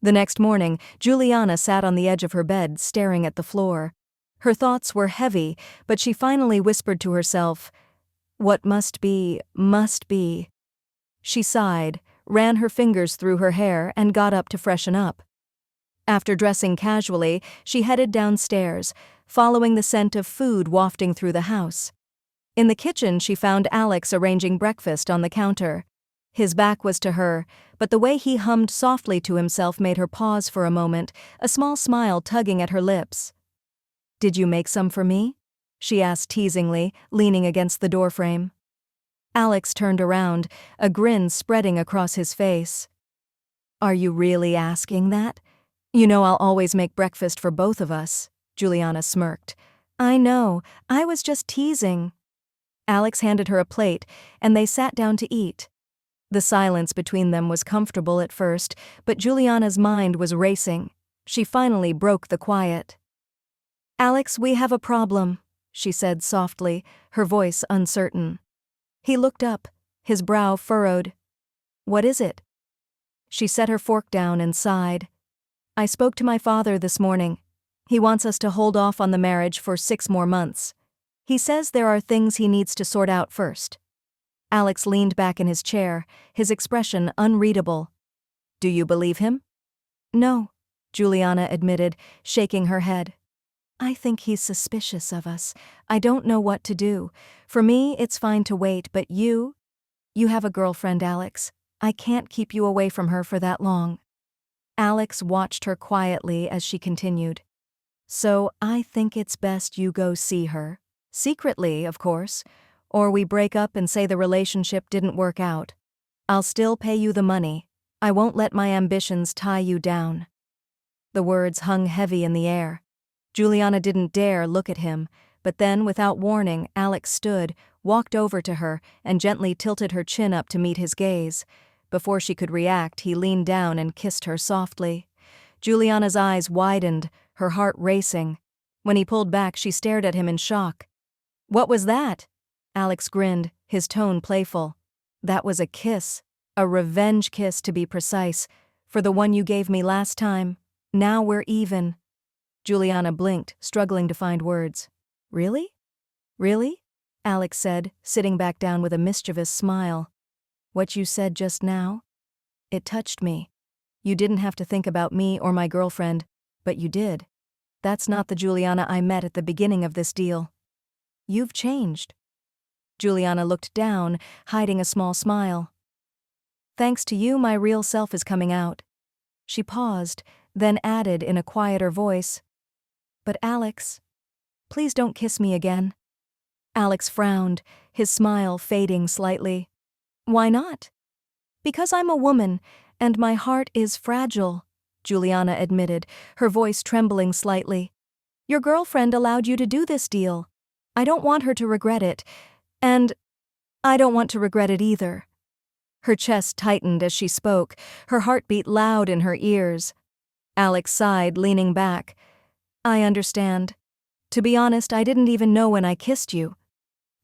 The next morning, Juliana sat on the edge of her bed, staring at the floor. Her thoughts were heavy, but she finally whispered to herself, "What must be, must be." She sighed, ran her fingers through her hair, and got up to freshen up. After dressing casually, she headed downstairs, following the scent of food wafting through the house. In the kitchen, she found Alex arranging breakfast on the counter. His back was to her, but the way he hummed softly to himself made her pause for a moment, a small smile tugging at her lips. "Did you make some for me?" she asked teasingly, leaning against the doorframe. Alex turned around, a grin spreading across his face. "Are you really asking that? You know I'll always make breakfast for both of us," Juliana smirked. "I know, I was just teasing." Alex handed her a plate, and they sat down to eat. The silence between them was comfortable at first, but Juliana's mind was racing. She finally broke the quiet. "Alex, we have a problem," she said softly, her voice uncertain. He looked up, his brow furrowed. "What is it?" She set her fork down and sighed. "I spoke to my father this morning. He wants us to hold off on the marriage for 6 more months. He says there are things he needs to sort out first." Alex leaned back in his chair, his expression unreadable. "Do you believe him?" "No," Juliana admitted, shaking her head. "I think he's suspicious of us. I don't know what to do. For me, it's fine to wait, but you have a girlfriend, Alex. I can't keep you away from her for that long." Alex watched her quietly as she continued. "So I think it's best you go see her. Secretly, of course. Or we break up and say the relationship didn't work out. I'll still pay you the money. I won't let my ambitions tie you down." The words hung heavy in the air. Juliana didn't dare look at him, but then, without warning, Alex stood, walked over to her, and gently tilted her chin up to meet his gaze. Before she could react, he leaned down and kissed her softly. Juliana's eyes widened, her heart racing. When he pulled back, she stared at him in shock. "What was that?" Alex grinned, his tone playful. "That was a kiss. A revenge kiss, to be precise. For the one you gave me last time. Now we're even." Juliana blinked, struggling to find words. "Really? Really?" Alex said, sitting back down with a mischievous smile. "What you said just now? It touched me. You didn't have to think about me or my girlfriend, but you did. That's not the Juliana I met at the beginning of this deal. You've changed." Juliana looked down, hiding a small smile. "Thanks to you, my real self is coming out." She paused, then added in a quieter voice, "But Alex, please don't kiss me again." Alex frowned, his smile fading slightly. "Why not?" "Because I'm a woman, and my heart is fragile," Juliana admitted, her voice trembling slightly. "Your girlfriend allowed you to do this deal. I don't want her to regret it. And I don't want to regret it either." Her chest tightened as she spoke, her heart beat loud in her ears. Alex sighed, leaning back. "I understand. To be honest, I didn't even know when I kissed you.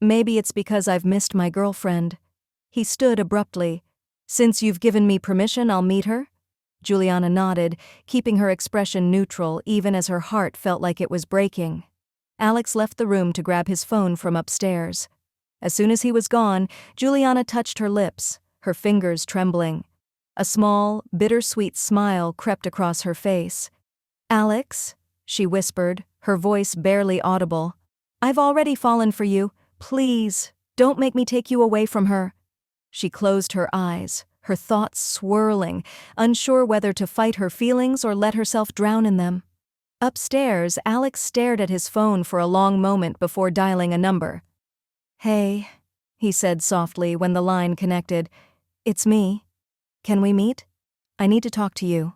Maybe it's because I've missed my girlfriend." He stood abruptly. "Since you've given me permission, I'll meet her?" Juliana nodded, keeping her expression neutral even as her heart felt like it was breaking. Alex left the room to grab his phone from upstairs. As soon as he was gone, Juliana touched her lips, her fingers trembling. A small, bittersweet smile crept across her face. "Alex," she whispered, her voice barely audible, "I've already fallen for you. Please, don't make me take you away from her." She closed her eyes, her thoughts swirling, unsure whether to fight her feelings or let herself drown in them. Upstairs, Alex stared at his phone for a long moment before dialing a number. "Hey," he said softly when the line connected. "It's me. Can we meet? I need to talk to you."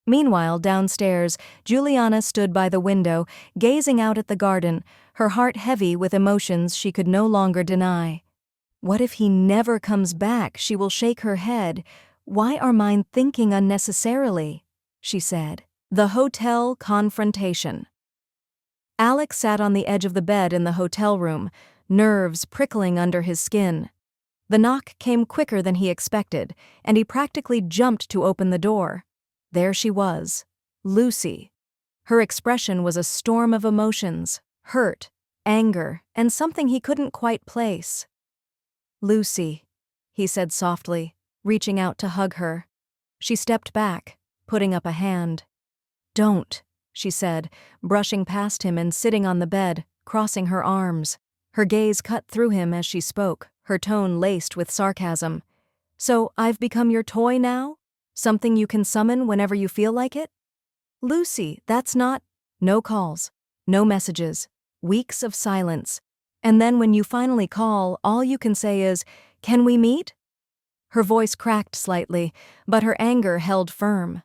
Meanwhile, downstairs, Juliana stood by the window, gazing out at the garden, her heart heavy with emotions she could no longer deny. What if he never comes back? She will shake her head. "Why are mine thinking unnecessarily?" she said. The hotel confrontation. Alex sat on the edge of the bed in the hotel room, nerves prickling under his skin. The knock came quicker than he expected, and he practically jumped to open the door. There she was, Lucy. Her expression was a storm of emotions, hurt, anger, and something he couldn't quite place. "Lucy," he said softly, reaching out to hug her. She stepped back, putting up a hand. "Don't," she said, brushing past him and sitting on the bed, crossing her arms. Her gaze cut through him as she spoke, her tone laced with sarcasm. "So I've become your toy now? Something you can summon whenever you feel like it?" "Lucy, that's not—" No calls, no messages, weeks of silence. And then when you finally call, all you can say is, "Can we meet?" Her voice cracked slightly, but her anger held firm.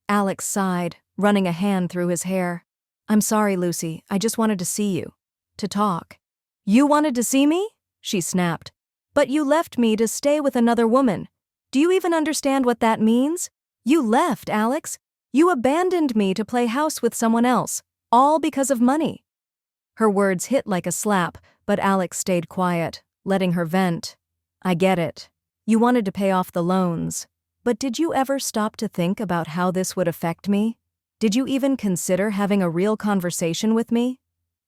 Alex sighed, running a hand through his hair. "I'm sorry, Lucy, I just wanted to see you. To talk." "You wanted to see me?" she snapped. "But you left me to stay with another woman. Do you even understand what that means? You left, Alex. You abandoned me to play house with someone else, all because of money." Her words hit like a slap, but Alex stayed quiet, letting her vent. "I get it. You wanted to pay off the loans. But did you ever stop to think about how this would affect me? Did you even consider having a real conversation with me?"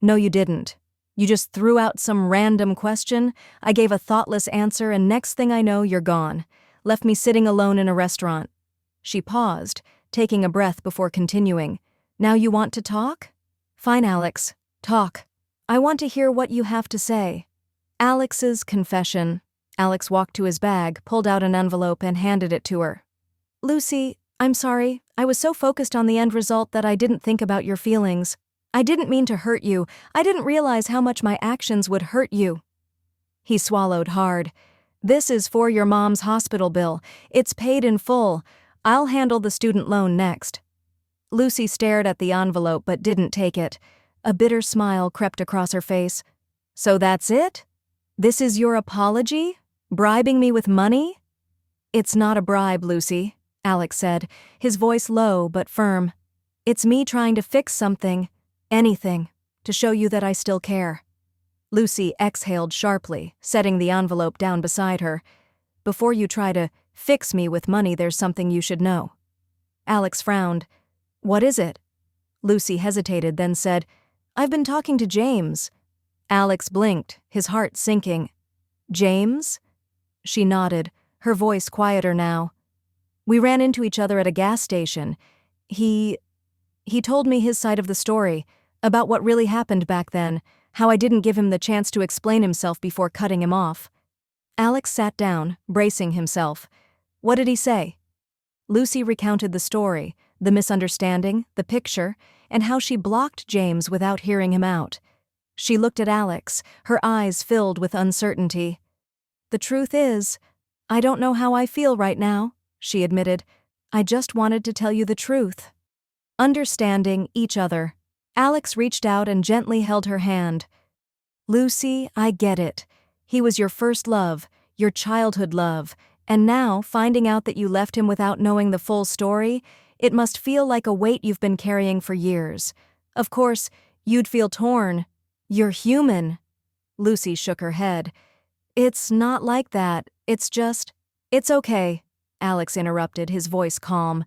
"No, you didn't. You just threw out some random question, I gave a thoughtless answer, and next thing I know, you're gone. Left me sitting alone in a restaurant." She paused, taking a breath before continuing. "Now you want to talk? Fine, Alex. Talk. I want to hear what you have to say." Alex's confession. Alex walked to his bag, pulled out an envelope, and handed it to her. "Lucy, I'm sorry. I was so focused on the end result that I didn't think about your feelings. I didn't mean to hurt you. I didn't realize how much my actions would hurt you." He swallowed hard. "This is for your mom's hospital bill. It's paid in full. I'll handle the student loan next." Lucy stared at the envelope but didn't take it. A bitter smile crept across her face. "So that's it? This is your apology? Bribing me with money?" "It's not a bribe, Lucy," Alex said, his voice low but firm. "It's me trying to fix something, anything, to show you that I still care." Lucy exhaled sharply, setting the envelope down beside her. "Before you try to fix me with money, there's something you should know." Alex frowned. "What is it?" Lucy hesitated, then said, "I've been talking to James." Alex blinked, his heart sinking. "James?" She nodded, her voice quieter now. "We ran into each other at a gas station. He told me his side of the story, about what really happened back then, how I didn't give him the chance to explain himself before cutting him off." Alex sat down, bracing himself. "What did he say?" Lucy recounted the story, the misunderstanding, the picture, and how she blocked James without hearing him out. She looked at Alex, her eyes filled with uncertainty. "The truth is, I don't know how I feel right now," she admitted. "I just wanted to tell you the truth." Understanding each other, Alex reached out and gently held her hand. "Lucy, I get it. He was your first love, your childhood love, and now, finding out that you left him without knowing the full story, it must feel like a weight you've been carrying for years. Of course, you'd feel torn. You're human." Lucy shook her head. "It's not like that. It's just—" "It's okay," Alex interrupted, his voice calm.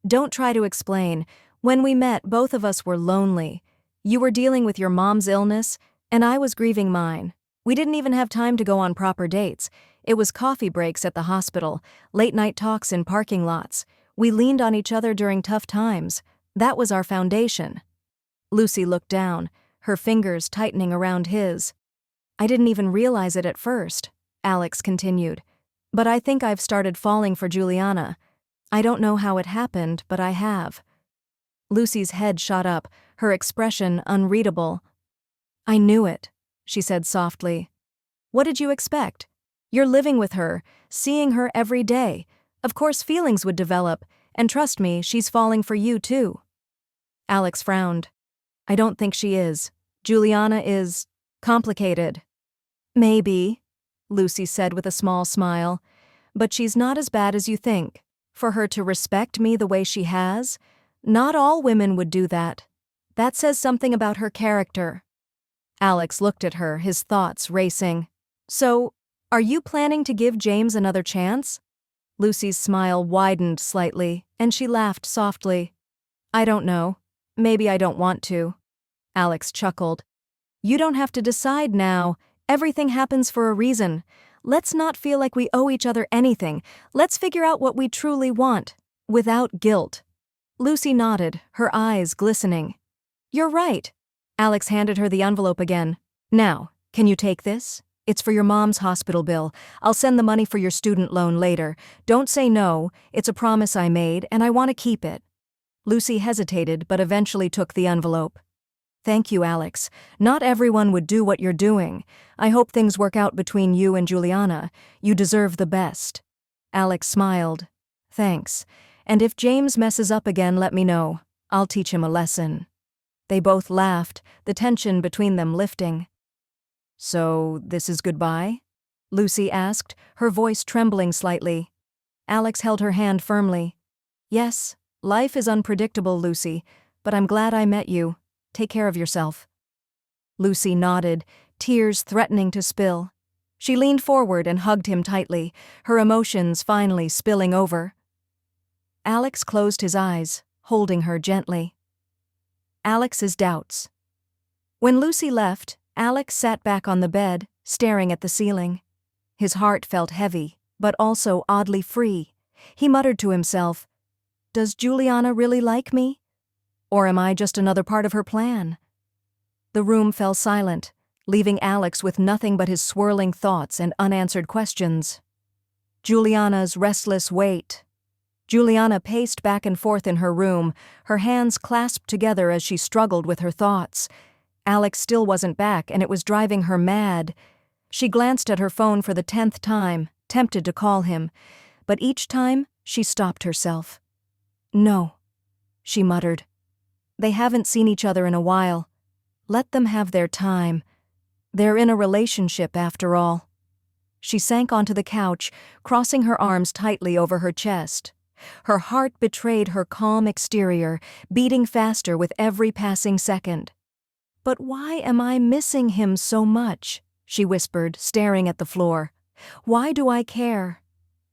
"Don't try to explain. When we met, both of us were lonely. You were dealing with your mom's illness, and I was grieving mine. We didn't even have time to go on proper dates. It was coffee breaks at the hospital, late-night talks in parking lots. We leaned on each other during tough times. That was our foundation." Lucy looked down, her fingers tightening around his. "I didn't even realize it at first," Alex continued. "But I think I've started falling for Juliana. I don't know how it happened, but I have." Lucy's head shot up, her expression unreadable. "I knew it," she said softly. "What did you expect? You're living with her, seeing her every day. Of course feelings would develop, and trust me, she's falling for you too." Alex frowned. "I don't think she is. Juliana is complicated." "Maybe," Lucy said with a small smile, "but she's not as bad as you think. For her to respect me the way she has, not all women would do that. That says something about her character." Alex looked at her, his thoughts racing. "So, are you planning to give James another chance?" Lucy's smile widened slightly, and she laughed softly. I don't know. Maybe I don't want to. Alex chuckled. You don't have to decide now. Everything happens for a reason. Let's not feel like we owe each other anything. Let's figure out what we truly want, without guilt. Lucy nodded, her eyes glistening. You're right. Alex handed her the envelope again. Now, can you take this? It's for your mom's hospital bill. I'll send the money for your student loan later. Don't say no. It's a promise I made, and I want to keep it. Lucy hesitated, but eventually took the envelope. Thank you, Alex. Not everyone would do what you're doing. I hope things work out between you and Juliana. You deserve the best. Alex smiled. Thanks. And if James messes up again, let me know. I'll teach him a lesson. They both laughed, the tension between them lifting. So, this is goodbye? Lucy asked, her voice trembling slightly. Alex held her hand firmly. Yes, life is unpredictable, Lucy, but I'm glad I met you. Take care of yourself. Lucy nodded, tears threatening to spill. She leaned forward and hugged him tightly, her emotions finally spilling over. Alex closed his eyes, holding her gently. Alex's doubts. When Lucy left, Alex sat back on the bed, staring at the ceiling. His heart felt heavy, but also oddly free. He muttered to himself, Does Juliana really like me? Or am I just another part of her plan? The room fell silent, leaving Alex with nothing but his swirling thoughts and unanswered questions. Juliana's restless wait. Juliana paced back and forth in her room, her hands clasped together as she struggled with her thoughts. Alex still wasn't back, and it was driving her mad. She glanced at her phone for the 10th time, tempted to call him, but each time she stopped herself. No, she muttered. They haven't seen each other in a while. Let them have their time. They're in a relationship, after all. She sank onto the couch, crossing her arms tightly over her chest. Her heart betrayed her calm exterior, beating faster with every passing second. But why am I missing him so much? She whispered, staring at the floor. Why do I care?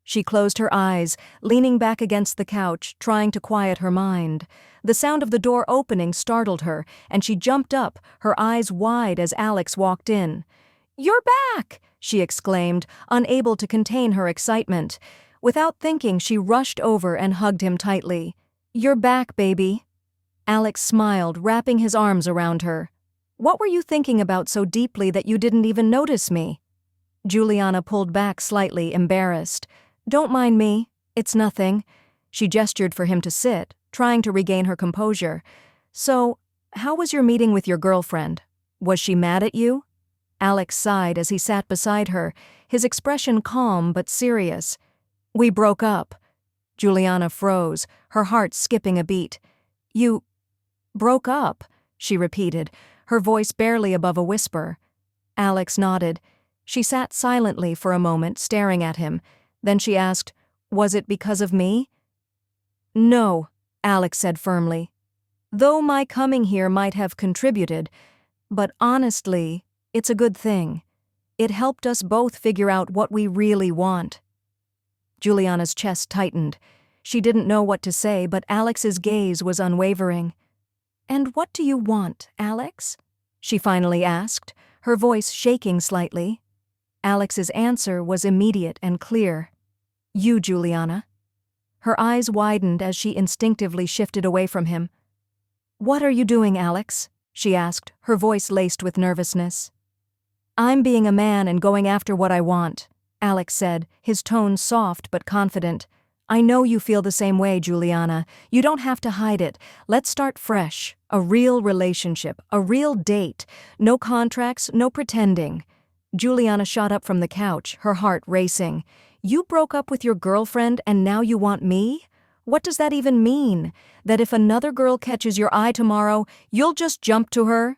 She closed her eyes, leaning back against the couch, trying to quiet her mind. The sound of the door opening startled her, and she jumped up, her eyes wide as Alex walked in. You're back! She exclaimed, unable to contain her excitement. Without thinking, she rushed over and hugged him tightly. You're back, baby. Alex smiled, wrapping his arms around her. What were you thinking about so deeply that you didn't even notice me? Juliana pulled back slightly, embarrassed. Don't mind me. It's nothing. She gestured for him to sit, trying to regain her composure. So, how was your meeting with your girlfriend? Was she mad at you? Alex sighed as he sat beside her, his expression calm but serious. We broke up. Juliana froze, her heart skipping a beat. You broke up, she repeated, her voice barely above a whisper. Alex nodded. She sat silently for a moment, staring at him. Then she asked, Was it because of me? No, Alex said firmly. Though my coming here might have contributed, but honestly, it's a good thing. It helped us both figure out what we really want. Juliana's chest tightened. She didn't know what to say, but Alex's gaze was unwavering. And what do you want, Alex? She finally asked, her voice shaking slightly. Alex's answer was immediate and clear. You, Juliana. Her eyes widened as she instinctively shifted away from him. What are you doing, Alex? She asked, her voice laced with nervousness. I'm being a man and going after what I want, Alex said, his tone soft but confident. I know you feel the same way, Juliana. You don't have to hide it. Let's start fresh. A real relationship, a real date. No contracts, no pretending. Juliana shot up from the couch, her heart racing. You broke up with your girlfriend and now you want me? What does that even mean? That if another girl catches your eye tomorrow, you'll just jump to her?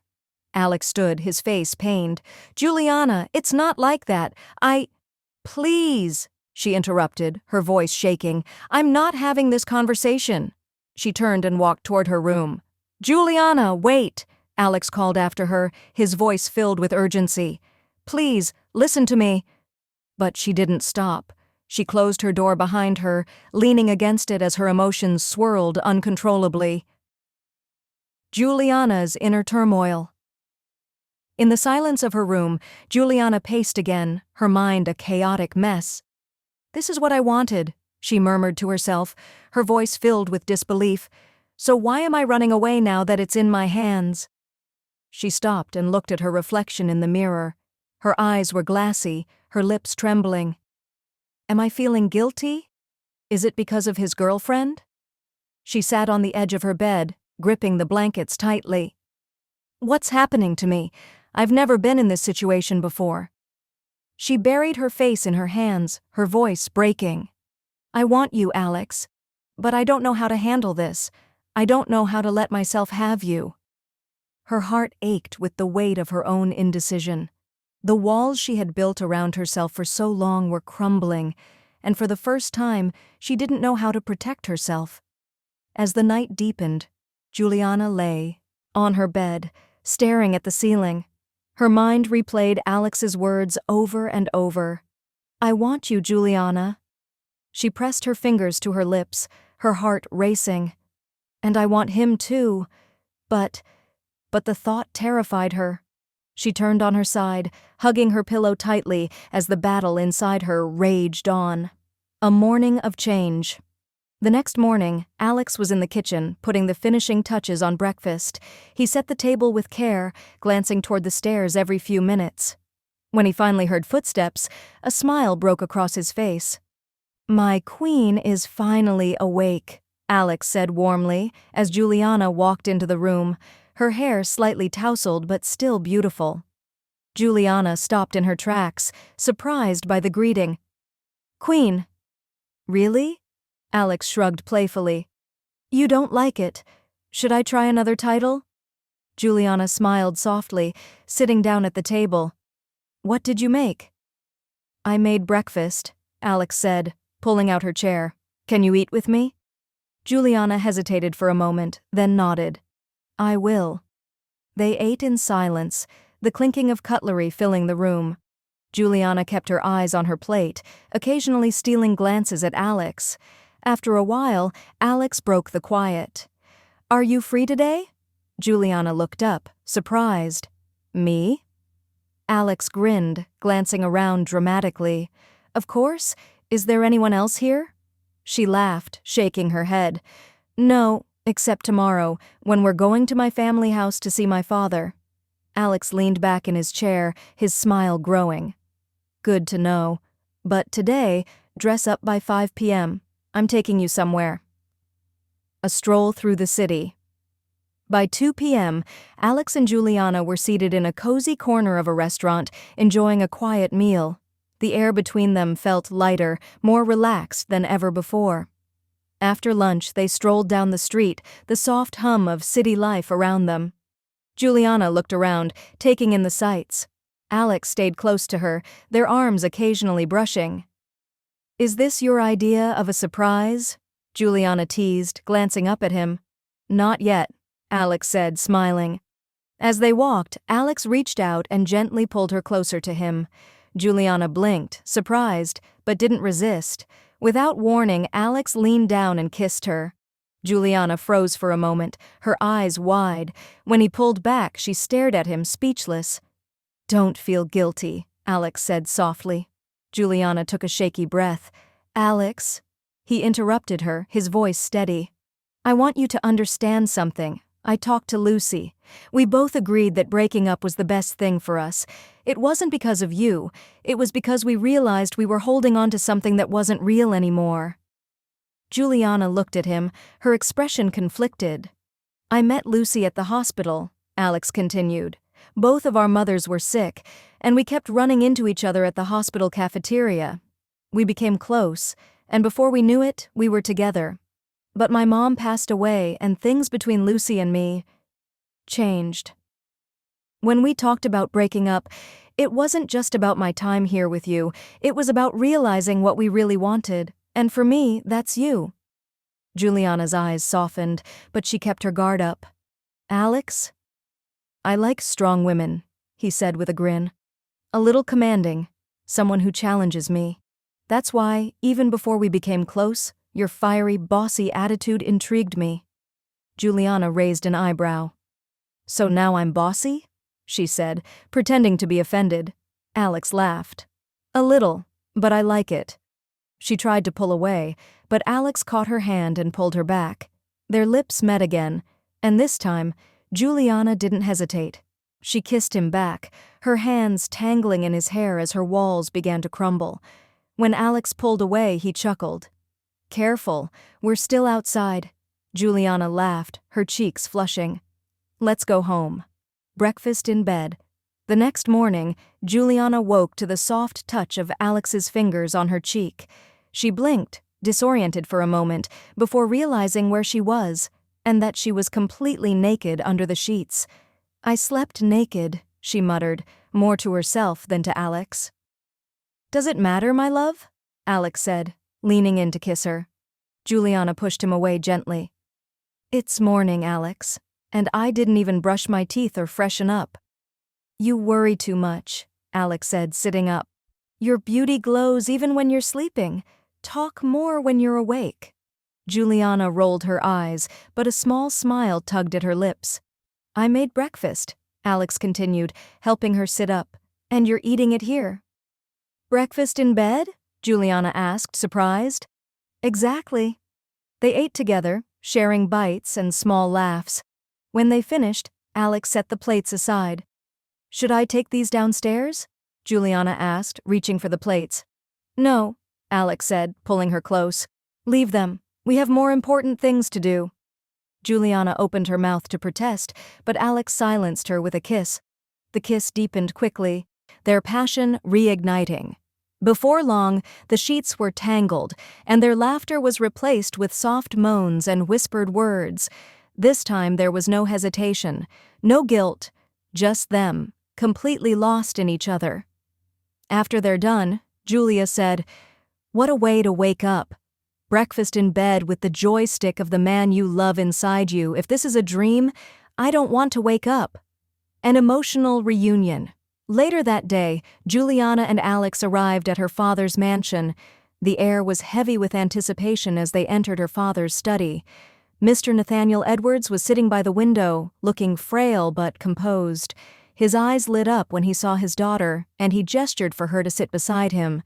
Alex stood, his face pained. Juliana, it's not like that. Please, she interrupted, her voice shaking. I'm not having this conversation. She turned and walked toward her room. Juliana, wait, Alex called after her, his voice filled with urgency. Please, listen to me. But she didn't stop. She closed her door behind her, leaning against it as her emotions swirled uncontrollably. Juliana's inner turmoil. In the silence of her room, Juliana paced again, her mind a chaotic mess. "This is what I wanted," she murmured to herself, her voice filled with disbelief. "So why am I running away now that it's in my hands?" She stopped and looked at her reflection in the mirror. Her eyes were glassy, her lips trembling. Am I feeling guilty? Is it because of his girlfriend? She sat on the edge of her bed, gripping the blankets tightly. What's happening to me? I've never been in this situation before. She buried her face in her hands, her voice breaking. I want you, Alex. But I don't know how to handle this. I don't know how to let myself have you. Her heart ached with the weight of her own indecision. The walls she had built around herself for so long were crumbling, and for the first time, she didn't know how to protect herself. As the night deepened, Juliana lay on her bed, staring at the ceiling. Her mind replayed Alex's words over and over. I want you, Juliana. She pressed her fingers to her lips, her heart racing. And I want him too. But the thought terrified her. She turned on her side, hugging her pillow tightly as the battle inside her raged on. A morning of change. The next morning, Alex was in the kitchen, putting the finishing touches on breakfast. He set the table with care, glancing toward the stairs every few minutes. When he finally heard footsteps, a smile broke across his face. My queen is finally awake, Alex said warmly, as Juliana walked into the room, her hair slightly tousled but still beautiful. Juliana stopped in her tracks, surprised by the greeting. Queen. Really? Alex shrugged playfully. You don't like it. Should I try another title? Juliana smiled softly, sitting down at the table. What did you make? I made breakfast, Alex said, pulling out her chair. Can you eat with me? Juliana hesitated for a moment, then nodded. I will. They ate in silence, the clinking of cutlery filling the room. Juliana kept her eyes on her plate, occasionally stealing glances at Alex. After a while, Alex broke the quiet. Are you free today? Juliana looked up, surprised. Me? Alex grinned, glancing around dramatically. Of course. Is there anyone else here? She laughed, shaking her head. No, except tomorrow, when we're going to my family house to see my father. Alex leaned back in his chair, his smile growing. Good to know. But today, dress up by 5 p.m. I'm taking you somewhere. A stroll through the city. By 2 p.m., Alex and Juliana were seated in a cozy corner of a restaurant, enjoying a quiet meal. The air between them felt lighter, more relaxed than ever before. After lunch, they strolled down the street, the soft hum of city life around them. Juliana looked around, taking in the sights. Alex stayed close to her, their arms occasionally brushing. Is this your idea of a surprise? Juliana teased, glancing up at him. Not yet, Alex said, smiling. As they walked, Alex reached out and gently pulled her closer to him. Juliana blinked, surprised, but didn't resist. Without warning, Alex leaned down and kissed her. Juliana froze for a moment, her eyes wide. When he pulled back, she stared at him, speechless. Don't feel guilty, Alex said softly. Juliana took a shaky breath. Alex? He interrupted her, his voice steady. I want you to understand something. I talked to Lucy. We both agreed that breaking up was the best thing for us. It wasn't because of you. It was because we realized we were holding on to something that wasn't real anymore. Juliana looked at him, her expression conflicted. I met Lucy at the hospital, Alex continued. Both of our mothers were sick, and we kept running into each other at the hospital cafeteria. We became close, and before we knew it, we were together. But my mom passed away, and things between Lucy and me changed. When we talked about breaking up, it wasn't just about my time here with you, it was about realizing what we really wanted, and for me, that's you. Juliana's eyes softened, but she kept her guard up. Alex? I like strong women, he said with a grin. A little commanding, someone who challenges me. That's why, even before we became close, your fiery, bossy attitude intrigued me." Juliana raised an eyebrow. "So now I'm bossy?" she said, pretending to be offended. Alex laughed. "A little, but I like it." She tried to pull away, but Alex caught her hand and pulled her back. Their lips met again, and this time, Juliana didn't hesitate. She kissed him back, her hands tangling in his hair as her walls began to crumble. When Alex pulled away, he chuckled. "Careful, we're still outside." Juliana laughed, her cheeks flushing. "Let's go home." Breakfast in bed. The next morning, Juliana woke to the soft touch of Alex's fingers on her cheek. She blinked, disoriented for a moment, before realizing where she was, and that she was completely naked under the sheets. "I slept naked," she muttered, more to herself than to Alex. "Does it matter, my love?" Alex said, leaning in to kiss her. Juliana pushed him away gently. "It's morning, Alex, and I didn't even brush my teeth or freshen up." "You worry too much," Alex said, sitting up. "Your beauty glows even when you're sleeping. Talk more when you're awake." Juliana rolled her eyes, but a small smile tugged at her lips. "I made breakfast," Alex continued, helping her sit up. "And you're eating it here." "Breakfast in bed?" Juliana asked, surprised. "Exactly." They ate together, sharing bites and small laughs. When they finished, Alex set the plates aside. "Should I take these downstairs?" Juliana asked, reaching for the plates. "No," Alex said, pulling her close. "Leave them. We have more important things to do." Juliana opened her mouth to protest, but Alex silenced her with a kiss. The kiss deepened quickly, their passion reigniting. Before long, the sheets were tangled, and their laughter was replaced with soft moans and whispered words. This time there was no hesitation, no guilt, just them, completely lost in each other. After they're done, Julia said, "What a way to wake up. Breakfast in bed with the joystick of the man you love inside you. If this is a dream, I don't want to wake up." An emotional reunion. Later that day, Juliana and Alex arrived at her father's mansion. The air was heavy with anticipation as they entered her father's study. Mr. Nathaniel Edwards was sitting by the window, looking frail but composed. His eyes lit up when he saw his daughter, and he gestured for her to sit beside him.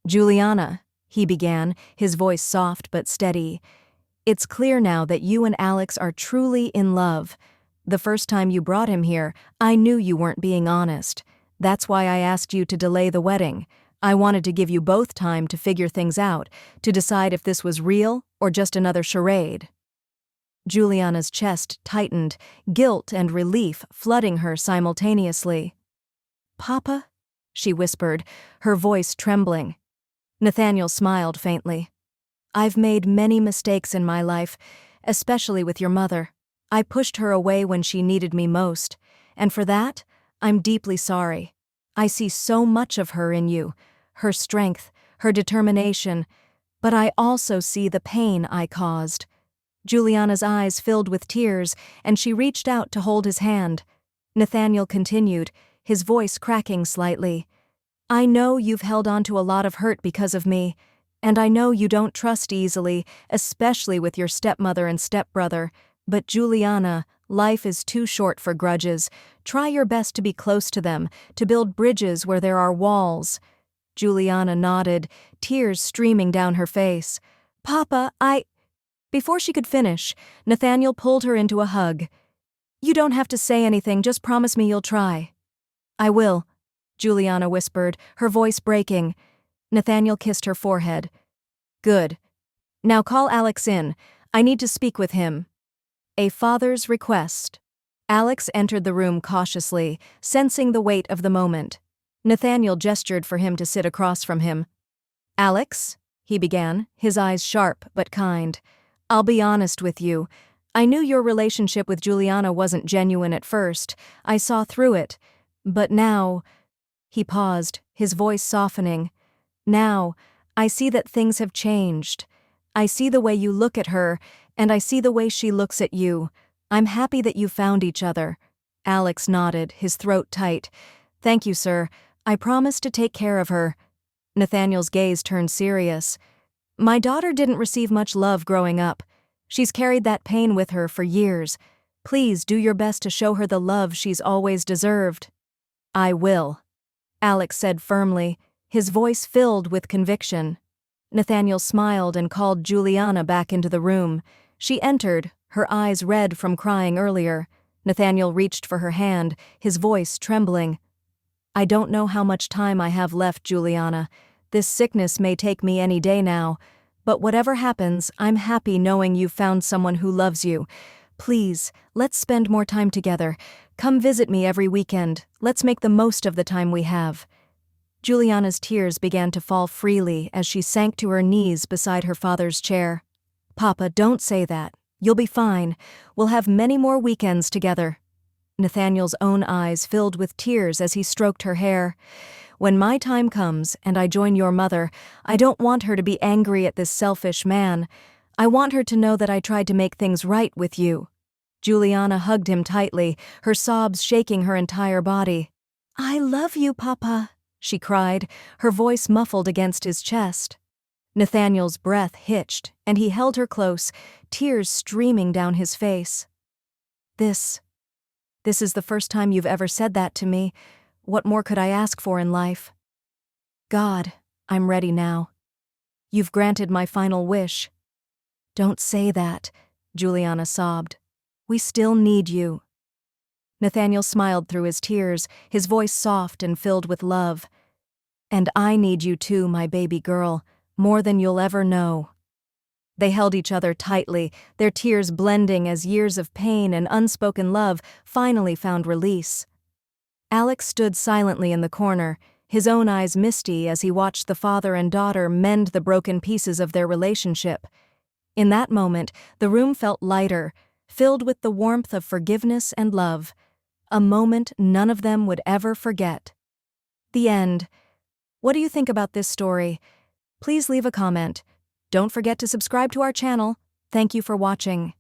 "Juliana," he began, his voice soft but steady, "it's clear now that you and Alex are truly in love. The first time you brought him here, I knew you weren't being honest. That's why I asked you to delay the wedding. I wanted to give you both time to figure things out, to decide if this was real or just another charade." Juliana's chest tightened, guilt and relief flooding her simultaneously. "Papa?" she whispered, her voice trembling. Nathaniel smiled faintly. "I've made many mistakes in my life, especially with your mother. I pushed her away when she needed me most, and for that, I'm deeply sorry. I see so much of her in you, her strength, her determination, but I also see the pain I caused." Juliana's eyes filled with tears, and she reached out to hold his hand. Nathaniel continued, his voice cracking slightly. "I know you've held on to a lot of hurt because of me, and I know you don't trust easily, especially with your stepmother and stepbrother, but Juliana, life is too short for grudges. Try your best to be close to them, to build bridges where there are walls." Juliana nodded, tears streaming down her face. "Papa, Before she could finish, Nathaniel pulled her into a hug. "You don't have to say anything, just promise me you'll try." "I will," Juliana whispered, her voice breaking. Nathaniel kissed her forehead. "Good. Now call Alex in. I need to speak with him." A father's request. Alex entered the room cautiously, sensing the weight of the moment. Nathaniel gestured for him to sit across from him. "Alex," he began, his eyes sharp but kind, "I'll be honest with you. I knew your relationship with Juliana wasn't genuine at first. I saw through it. But now—" He paused, his voice softening. "Now, I see that things have changed. I see the way you look at her, and I see the way she looks at you. I'm happy that you found each other." Alex nodded, his throat tight. "Thank you, sir. I promise to take care of her." Nathaniel's gaze turned serious. My daughter didn't receive much love growing up. She's carried that pain with her for years. Please do your best to show her the love she's always deserved. I will, Alex said firmly, his voice filled with conviction. Nathaniel smiled and called Juliana back into the room. She entered, her eyes red from crying earlier. Nathaniel reached for her hand, his voice trembling. I don't know how much time I have left, Juliana. This sickness may take me any day now. But whatever happens, I'm happy knowing you've found someone who loves you. Please, let's spend more time together. Come visit me every weekend. Let's make the most of the time we have. Juliana's tears began to fall freely as she sank to her knees beside her father's chair. Papa, don't say that. You'll be fine. We'll have many more weekends together. Nathaniel's own eyes filled with tears as he stroked her hair. When my time comes and I join your mother, I don't want her to be angry at this selfish man. I want her to know that I tried to make things right with you. Juliana hugged him tightly, her sobs shaking her entire body. I love you, Papa, she cried, her voice muffled against his chest. Nathaniel's breath hitched, and he held her close, tears streaming down his face. This is the first time you've ever said that to me. What more could I ask for in life? God, I'm ready now. You've granted my final wish. Don't say that, Juliana sobbed. We still need you. Nathaniel smiled through his tears, his voice soft and filled with love. And I need you too, my baby girl, more than you'll ever know. They held each other tightly, their tears blending as years of pain and unspoken love finally found release. Alex stood silently in the corner, his own eyes misty as he watched the father and daughter mend the broken pieces of their relationship. In that moment, the room felt lighter, filled with the warmth of forgiveness and love, a moment none of them would ever forget. The end. What do you think about this story? Please leave a comment. Don't forget to subscribe to our channel. Thank you for watching.